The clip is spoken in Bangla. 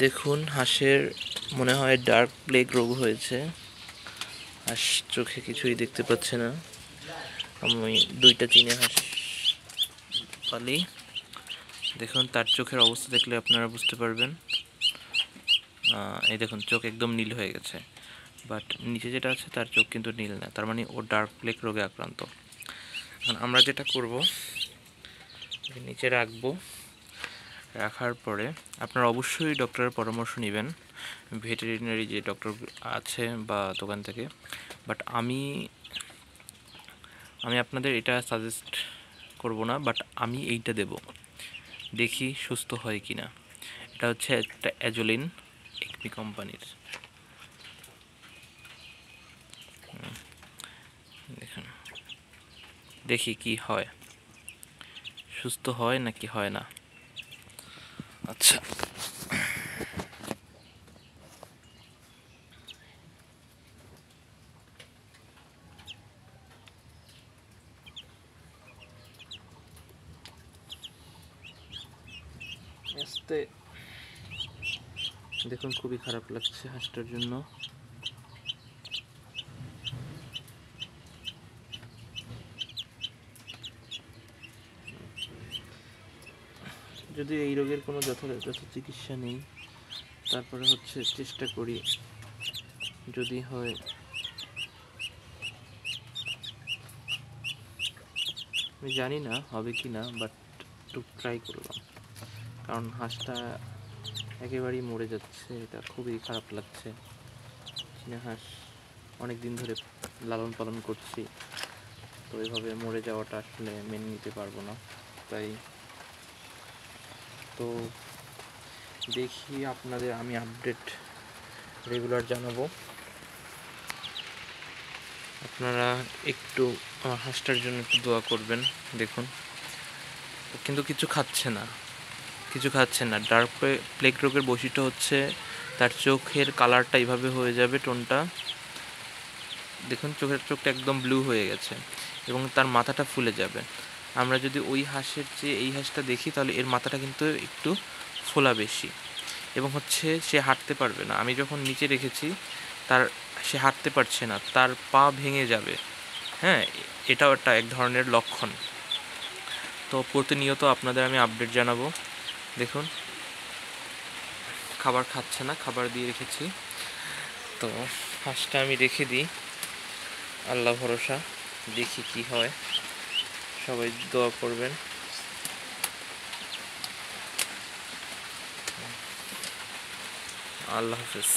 দেখুন, হাঁসের মনে হয় ডার্ক প্লেগ রোগ হয়েছে। হাঁস চোখে কিছুই দেখতে পাচ্ছে না। আমি 2টা চীনা হাঁস পালি। দেখুন, তার চোখের অবস্থা দেখলে আপনারা বুঝতে পারবেন। এই দেখুন, চোখ একদম নীল হয়ে গেছে, বাট নিচে যেটা আছে তার চোখ কিন্তু নীল না, তার মানে ও ডার্ক প্লেগ রোগে আক্রান্ত। এখন আমরা যেটা করব, নিচে রাখার পরে আপনারা অবশ্যই ডক্টরের পরামর্শ নেবেন, ভেটেরিনারি যে ডক্টর আছে বা দোকান থেকে। বাট আমি আপনাদের এটা সাজেস্ট করব না, বাট আমি এইটা দেব, দেখি সুস্থ হয় কি না। এটা হচ্ছে একটা অ্যাজোলিন একমি কোম্পানির। দেখুন, দেখি কি হয়, সুস্থ হয় নাকি হয় না। আচ্ছা, দেখুন খুবই খারাপ লাগছে হাঁসটার জন্য। যদি এই রোগের কোনো যথাযথ চিকিৎসা নেই, তারপরে হচ্ছে চেষ্টা করি, যদি হয় আমি জানি না হবে কি না, বাট একটু ট্রাই করলাম। কারণ হাঁসটা একেবারেই মরে যাচ্ছে, এটা খুবই খারাপ লাগছে। চীনা হাঁস অনেক দিন ধরে লালন পালন করছি, তো এইভাবে মরে যাওয়াটা আসলে মেনে নিতে পারবো না। তাই তো দেখি, আপনাদের আমি আপডেট রেগুলার জানাবো। আপনারা একটু আমার হাঁসটার জন্য একটু দোয়া করবেন। দেখুন, কিন্তু কিছু খাচ্ছে না। ডার্ক প্লেগ রোগের বৈশিষ্ট্য হচ্ছে তার চোখের কালারটা এইভাবে হয়ে যাবে, টোনটা দেখুন, চোখটা একদম ব্লু হয়ে গেছে এবং তার মাথাটা ফুলে যাবে। আমরা যদি ওই হাঁসের চেয়ে এই হাঁসটা দেখি, তাহলে এর মাথাটা কিন্তু একটু ফোলা বেশি, এবং হচ্ছে সে হাঁটতে পারবে না। আমি যখন নিচে রেখেছি, সে হাঁটতে পারছে না, তার পা ভেঙে যাবে। হ্যাঁ, এটাও একটা এক ধরনের লক্ষণ। তো প্রতিনিয়ত আপনাদের আমি আপডেট জানাবো। দেখুন, খাবার খাচ্ছে না, খাবার দিয়ে রেখেছি। তো হাঁসটা আমি রেখে দিই, আল্লাহ ভরসা, দেখি কি হয়। সবাই দোয়া করবেন। আল্লাহ হাফেজ।